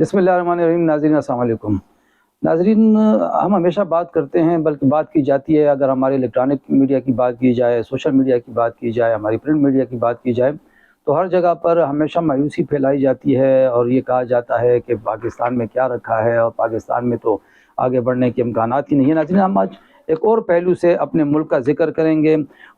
بسم اللہ الرحمن الرحیم. ناظرین السلام علیکم. ناظرین, ہم ہمیشہ بات کرتے ہیں, بلکہ بات کی جاتی ہے, اگر ہمارے الیکٹرانک میڈیا کی بات کی جائے, سوشل میڈیا کی بات کی جائے, ہماری پرنٹ میڈیا کی بات کی جائے, تو ہر جگہ پر ہمیشہ مایوسی پھیلائی جاتی ہے اور یہ کہا جاتا ہے کہ پاکستان میں کیا رکھا ہے اور پاکستان میں تو آگے بڑھنے کے امکانات ہی نہیں ہیں. ناظرین, ہم آج ایک اور پہلو سے اپنے ملک کا ذکر کریں گے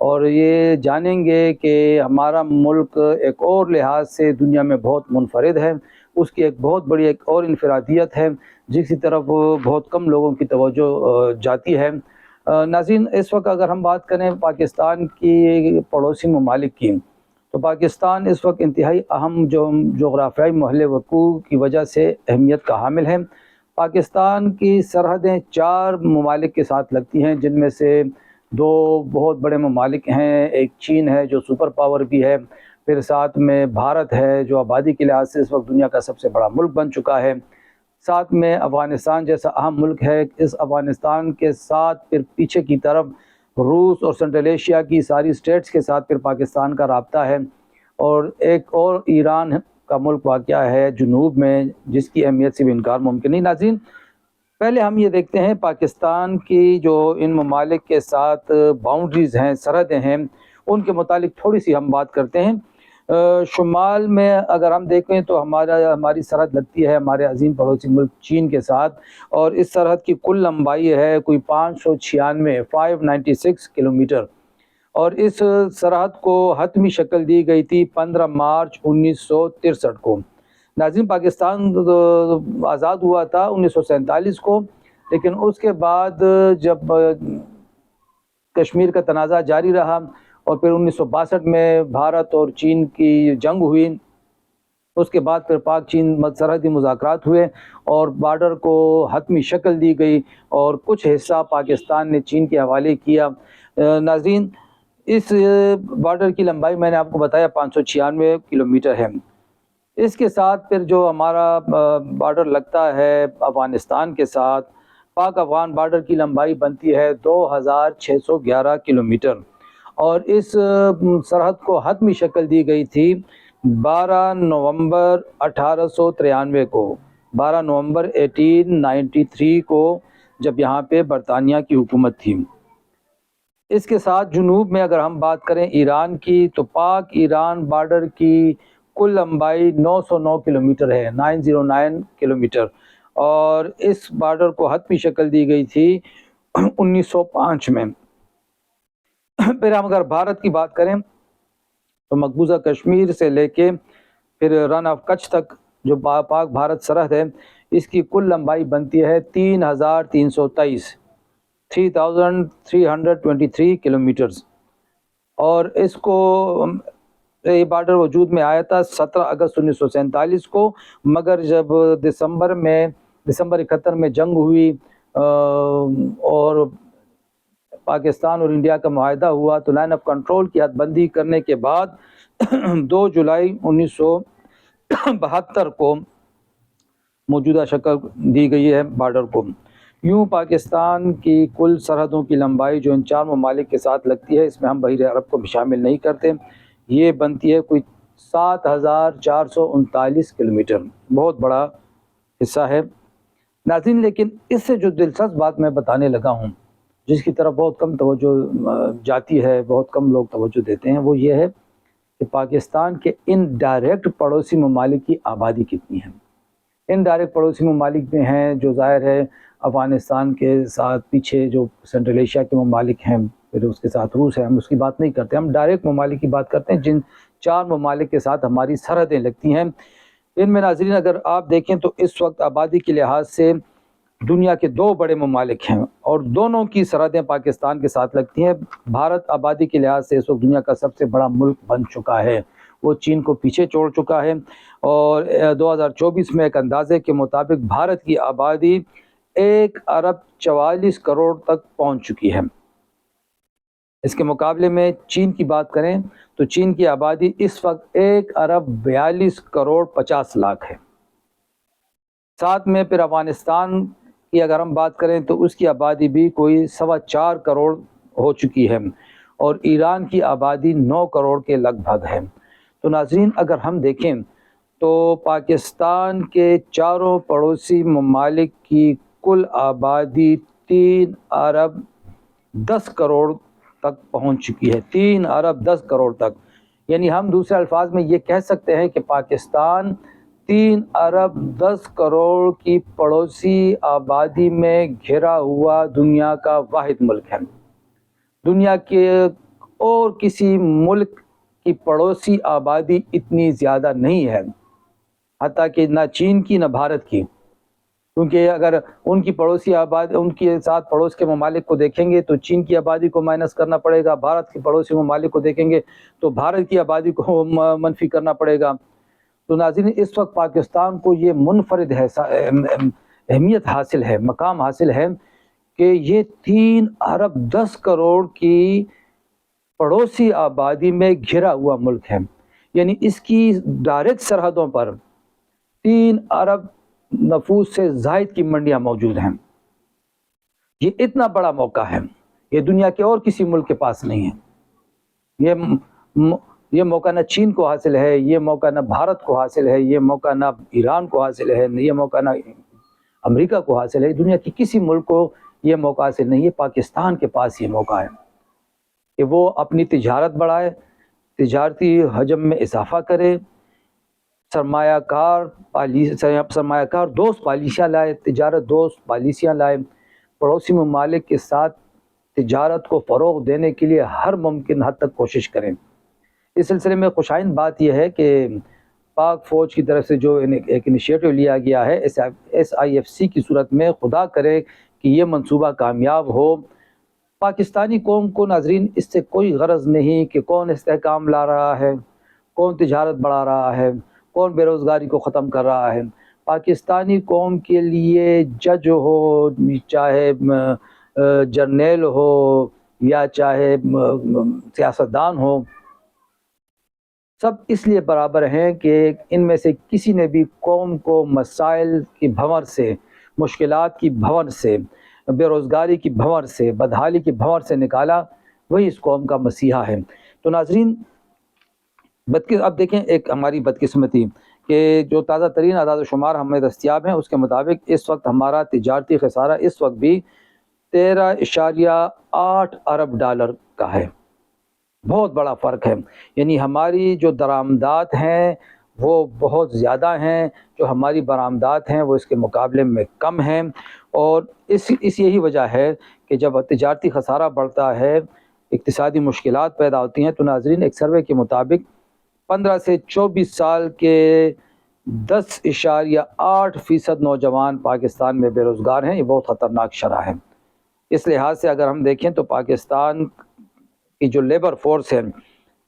اور یہ جانیں گے کہ ہمارا ملک ایک اور لحاظ سے دنیا میں بہت منفرد ہے. اس کی ایک بہت بڑی ایک اور انفرادیت ہے جس کی طرف بہت کم لوگوں کی توجہ جاتی ہے. ناظرین, اس وقت اگر ہم بات کریں پاکستان کی پڑوسی ممالک کی, تو پاکستان اس وقت انتہائی اہم جغرافیائی محل وقوع کی وجہ سے اہمیت کا حامل ہے. پاکستان کی سرحدیں 4 ممالک کے ساتھ لگتی ہیں, جن میں سے 2 بہت بڑے ممالک ہیں. ایک چین ہے جو سپر پاور بھی ہے, پھر ساتھ میں بھارت ہے جو آبادی کے لحاظ سے اس وقت دنیا کا سب سے بڑا ملک بن چکا ہے. ساتھ میں افغانستان جیسا اہم ملک ہے. اس افغانستان کے ساتھ پھر پیچھے کی طرف روس اور سنٹرل ایشیا کی ساری سٹیٹس کے ساتھ پھر پاکستان کا رابطہ ہے. اور ایک اور ایران کا ملک واقع ہے جنوب میں, جس کی اہمیت سے بھی انکار ممکن نہیں. ناظرین, پہلے ہم یہ دیکھتے ہیں پاکستان کی جو ان ممالک کے ساتھ باؤنڈریز ہیں, سرحدیں ہیں, ان کے متعلق تھوڑی سی ہم بات کرتے ہیں. شمال میں اگر ہم دیکھیں تو ہماری سرحد لگتی ہے ہمارے عظیم پڑوسی ملک چین کے ساتھ, اور اس سرحد کی کل لمبائی ہے کوئی 596 کلومیٹر, اور اس سرحد کو حتمی شکل دی گئی تھی 15 مارچ 1963 کو. ناظرین, پاکستان آزاد ہوا تھا 1947 کو, لیکن اس کے بعد جب کشمیر کا تنازع جاری رہا اور پھر 1962 میں بھارت اور چین کی جنگ ہوئی, اس کے بعد پھر پاک چین سرحدی مذاکرات ہوئے اور بارڈر کو حتمی شکل دی گئی اور کچھ حصہ پاکستان نے چین کے حوالے کیا. ناظرین, اس بارڈر کی لمبائی میں نے آپ کو بتایا 596 کلومیٹر ہے. اس کے ساتھ پھر جو ہمارا بارڈر لگتا ہے افغانستان کے ساتھ, پاک افغان بارڈر کی لمبائی بنتی ہے 2611 کلومیٹر, اور اس سرحد کو حتمی شکل دی گئی تھی 12 نومبر 1893 کو, 12 نومبر 1893 کو, جب یہاں پہ برطانیہ کی حکومت تھی. اس کے ساتھ جنوب میں اگر ہم بات کریں ایران کی, تو پاک ایران بارڈر کی کل لمبائی 909 کلومیٹر ہے, 909 کلومیٹر, اور اس بارڈر کو حتمی شکل دی گئی تھی 1905 میں. پھر ہم اگر بھارت کی بات کریں تو مقبوضہ کشمیر سے لے کے پھر رن آف کچھ تک جو پاک بھارت سرحد ہے, اس کی کل لمبائی بنتی ہے 3323 کلومیٹرز, اور اس کو یہ بارڈر وجود میں آیا تھا 17 اگست 1947 کو, مگر جب دسمبر 71 میں جنگ ہوئی اور پاکستان اور انڈیا کا معاہدہ ہوا, تو لائن آف کنٹرول کی حد بندی کرنے کے بعد 2 جولائی 1972 کو موجودہ شکل دی گئی ہے بارڈر کو. یوں پاکستان کی کل سرحدوں کی لمبائی جو ان 4 ممالک کے ساتھ لگتی ہے, اس میں ہم بحیرہ عرب کو بھی شامل نہیں کرتے, یہ بنتی ہے کوئی 7439 کلومیٹر, بہت بڑا حصہ ہے. ناظرین, لیکن اس سے جو دلچسپ بات میں بتانے لگا ہوں, جس کی طرف بہت کم توجہ جاتی ہے, بہت کم لوگ توجہ دیتے ہیں, وہ یہ ہے کہ پاکستان کے ان ڈائریکٹ پڑوسی ممالک کی آبادی کتنی ہے. ان ڈائریکٹ پڑوسی ممالک میں ہیں جو ظاہر ہے افغانستان کے ساتھ پیچھے جو سنٹرل ایشیا کے ممالک ہیں, پھر اس کے ساتھ روس ہے, ہم اس کی بات نہیں کرتے, ہم ڈائریکٹ ممالک کی بات کرتے ہیں جن 4 ممالک کے ساتھ ہماری سرحدیں لگتی ہیں. ان میں ناظرین اگر آپ دیکھیں تو اس وقت آبادی کے لحاظ سے دنیا کے 2 بڑے ممالک ہیں اور دونوں کی سرحدیں پاکستان کے ساتھ لگتی ہیں. بھارت آبادی کے لحاظ سے اس وقت دنیا کا سب سے بڑا ملک بن چکا ہے, وہ چین کو پیچھے چھوڑ چکا ہے, اور 2024 میں ایک اندازے کے مطابق بھارت کی آبادی 1.44 ارب تک پہنچ چکی ہے. اس کے مقابلے میں چین کی بات کریں تو چین کی آبادی اس وقت 1.42 ارب ہے. ساتھ میں پھر افغانستان کی اگر ہم بات کریں تو اس کی آبادی بھی کوئی 4.25 کروڑ ہو چکی ہے, اور ایران کی آبادی 9 کروڑ کے لگ بھگ ہے. تو ناظرین, اگر ہم دیکھیں تو پاکستان کے چاروں پڑوسی ممالک کی کل آبادی 3 ارب 10 کروڑ تک پہنچ چکی ہے، 3 ارب 10 کروڑ تک۔ یعنی ہم دوسرے الفاظ میں یہ کہہ سکتے ہیں کہ پاکستان 3 ارب 10 کروڑ کی پڑوسی آبادی میں گھرا ہوا دنیا کا واحد ملک ہے۔ دنیا کے اور کسی ملک کی پڑوسی آبادی اتنی زیادہ نہیں ہے، حتیٰ کہ نہ چین کی نہ بھارت کی، کیونکہ اگر ان کی پڑوسی آبادی، ان کے ساتھ پڑوس کے ممالک کو دیکھیں گے تو چین کی آبادی کو مائنس کرنا پڑے گا، بھارت کے پڑوسی ممالک کو دیکھیں گے تو بھارت کی آبادی کو منفی کرنا پڑے گا۔ تو ناظرین، اس وقت پاکستان کو یہ منفرد اہمیت حاصل ہے، مقام حاصل ہے کہ یہ 3 ارب 10 کروڑ کی پڑوسی آبادی میں گھرا ہوا ملک ہے۔ یعنی اس کی ڈائریکٹ سرحدوں پر 3 ارب نفوس سے زائد کی منڈیاں موجود ہیں۔ یہ اتنا بڑا موقع ہے، یہ دنیا کے اور کسی ملک کے پاس نہیں ہے۔ یہ موقع نہ چین کو حاصل ہے، یہ موقع نہ بھارت کو حاصل ہے، یہ موقع نہ ایران کو حاصل ہے، یہ موقع نہ امریکہ کو حاصل ہے، دنیا کی کسی ملک کو یہ موقع حاصل نہیں ہے۔ پاکستان کے پاس یہ موقع ہے کہ وہ اپنی تجارت بڑھائے، تجارتی حجم میں اضافہ کرے، سرمایہ کار دوست پالیسیاں لائے، تجارت دوست پالیسیاں لائے، پڑوسی ممالک کے ساتھ تجارت کو فروغ دینے کے لیے ہر ممکن حد تک کوشش کریں۔ اس سلسلے میں خوشائند بات یہ ہے کہ پاک فوج کی طرف سے جو ایک انیشیٹو لیا گیا ہے SIFC کی صورت میں، خدا کرے کہ یہ منصوبہ کامیاب ہو۔ پاکستانی قوم کو ناظرین اس سے کوئی غرض نہیں کہ کون استحکام لا رہا ہے، کون تجارت بڑھا رہا ہے، کون بے روزگاری کو ختم کر رہا ہے۔ پاکستانی قوم کے لیے جج ہو، چاہے جرنیل ہو یا چاہے سیاستدان ہو، سب اس لیے برابر ہیں کہ ان میں سے کسی نے بھی قوم کو مسائل کی بھنور سے، مشکلات کی بھنور سے، بے روزگاری کی بھنور سے، بدحالی کی بھنور سے نکالا، وہی اس قوم کا مسیحا ہے۔ تو ناظرین، اب دیکھیں ایک ہماری بدقسمتی کہ جو تازہ ترین اعداد و شمار ہمیں دستیاب ہیں، اس کے مطابق اس وقت ہمارا تجارتی خسارہ اس وقت بھی 13.8 ارب ڈالر کا ہے۔ بہت بڑا فرق ہے، یعنی ہماری جو درآمدات ہیں وہ بہت زیادہ ہیں، جو ہماری برآمدات ہیں وہ اس کے مقابلے میں کم ہیں، اور اس یہی وجہ ہے کہ جب تجارتی خسارہ بڑھتا ہے، اقتصادی مشکلات پیدا ہوتی ہیں۔ تو ناظرین، ایک سروے کے مطابق 15 سے 24 سال کے 10.8% نوجوان پاکستان میں بے روزگار ہیں۔ یہ بہت خطرناک شرح ہے۔ اس لحاظ سے اگر ہم دیکھیں تو پاکستان کی جو لیبر فورس ہے،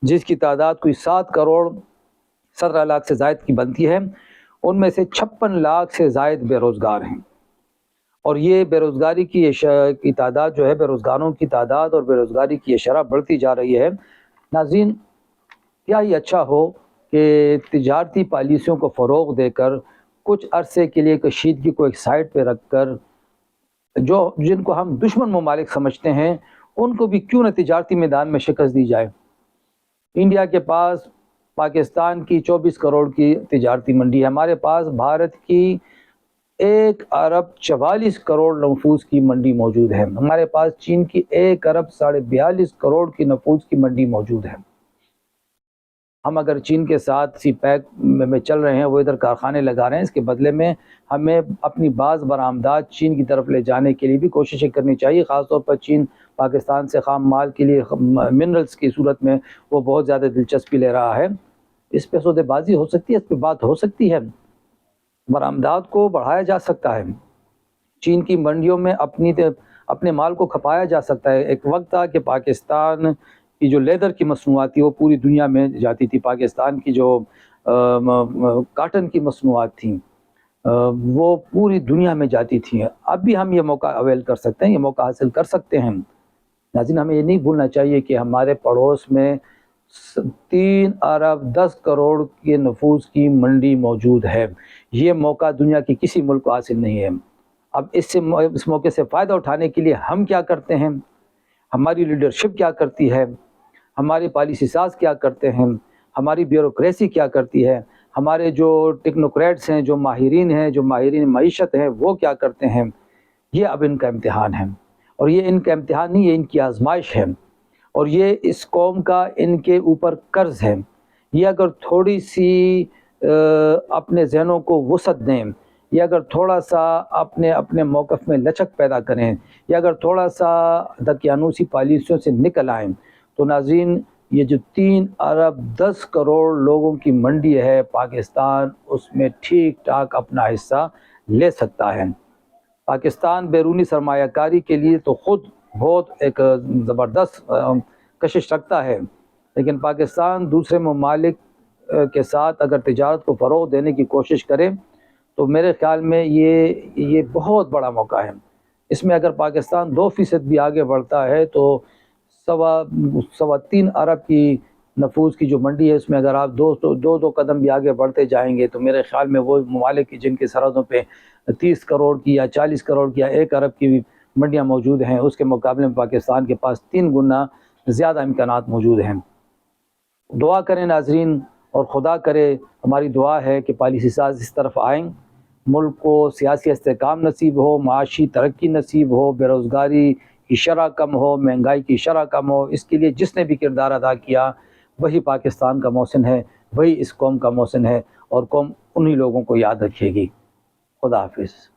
جس کی تعداد کوئی 7 کروڑ 17 لاکھ سے زائد کی بنتی ہے، ان میں سے 56 لاکھ سے زائد بے روزگار ہیں۔ اور یہ بے روزگاری کی تعداد جو ہے، بے روزگاروں کی تعداد اور بے روزگاری کی یہ شرح بڑھتی جا رہی ہے۔ ناظرین، کیا ہی اچھا ہو کہ تجارتی پالیسیوں کو فروغ دے کر کچھ عرصے کے لیے کشیدگی کو ایک سائڈ پہ رکھ کر جن کو ہم دشمن ممالک سمجھتے ہیں، ان کو بھی کیوں نہ تجارتی میدان میں شکست دی جائے۔ انڈیا کے پاس پاکستان کی 24 کروڑ کی تجارتی منڈی ہے، ہمارے پاس بھارت کی 1 ارب 44 کروڑ نفوس کی منڈی موجود ہے، ہمارے پاس چین کی 1 ارب 42.5 کروڑ کی نفوس کی منڈی موجود ہے۔ ہم اگر چین کے ساتھ سی پیک میں چل رہے ہیں، وہ ادھر کارخانے لگا رہے ہیں، اس کے بدلے میں ہمیں اپنی بعض برآمدات چین کی طرف لے جانے کے لیے بھی کوششیں کرنی چاہیے۔ خاص طور پر چین پاکستان سے خام مال کے لیے منرلز کی صورت میں وہ بہت زیادہ دلچسپی لے رہا ہے۔ اس پہ سودے بازی ہو سکتی ہے، اس پہ بات ہو سکتی ہے، برآمدات کو بڑھایا جا سکتا ہے، چین کی منڈیوں میں اپنے مال کو کھپایا جا سکتا ہے۔ ایک وقت تھا کہ پاکستان کی جو لیدر کی مصنوعات تھی وہ پوری دنیا میں جاتی تھی، پاکستان کی جو کاٹن کی مصنوعات تھیں وہ پوری دنیا میں جاتی تھیں۔ اب بھی ہم یہ موقع اویل کر سکتے ہیں، یہ موقع حاصل کر سکتے ہیں۔ ناظرین، ہمیں یہ نہیں بھولنا چاہیے کہ ہمارے پڑوس میں 3 ارب 10 کروڑ کے نفوس کی منڈی موجود ہے۔ یہ موقع دنیا کے کسی ملک کو حاصل نہیں ہے۔ اب اس موقع سے فائدہ اٹھانے کے لیے ہم کیا کرتے ہیں، ہماری لیڈرشپ کیا کرتی ہے، ہماری پالیسی ساز کیا کرتے ہیں، ہماری بیوروکریسی کیا کرتی ہے، ہمارے جو ٹیکنوکریٹس ہیں، جو ماہرین معیشت ہیں، وہ کیا کرتے ہیں، یہ اب ان کا امتحان ہے، اور یہ ان کا امتحان نہیں، یہ ان کی آزمائش ہے، اور یہ اس قوم کا ان کے اوپر قرض ہے۔ یہ اگر تھوڑی سی اپنے ذہنوں کو وسعت دیں، یا اگر تھوڑا سا اپنے موقف میں لچک پیدا کریں، یا اگر تھوڑا سا دقیانوسی پالیسیوں سے نکل آئیں، تو ناظرین یہ جو 3 ارب 10 کروڑ لوگوں کی منڈی ہے پاکستان، اس میں ٹھیک ٹھاک اپنا حصہ لے سکتا ہے۔ پاکستان بیرونی سرمایہ کاری کے لیے تو خود بہت ایک زبردست کشش رکھتا ہے، لیکن پاکستان دوسرے ممالک کے ساتھ اگر تجارت کو فروغ دینے کی کوشش کرے تو میرے خیال میں یہ بہت بڑا موقع ہے۔ اس میں اگر پاکستان 2% بھی آگے بڑھتا ہے تو 3.25 ارب کی نفوذ کی جو منڈی ہے، اس میں اگر آپ دو قدم بھی آگے بڑھتے جائیں گے تو میرے خیال میں وہ ممالک کی جن کی سرحدوں پہ 30 کروڑ کی یا 40 کروڑ کی یا 1 ارب کی بھی منڈیاں موجود ہیں، اس کے مقابلے میں پاکستان کے پاس 3 گنا زیادہ امکانات موجود ہیں۔ دعا کریں ناظرین، اور خدا کرے، ہماری دعا ہے کہ پالیسی ساز اس طرف آئیں، ملک کو سیاسی استحکام نصیب ہو، معاشی ترقی نصیب ہو، بے روزگاری کی شرح کم ہو، مہنگائی کی شرح کم ہو۔ اس کے لیے جس نے بھی کردار ادا کیا وہی پاکستان کا محسن ہے، وہی اس قوم کا محسن ہے، اور قوم انہی لوگوں کو یاد رکھے گی۔ خدا حافظ۔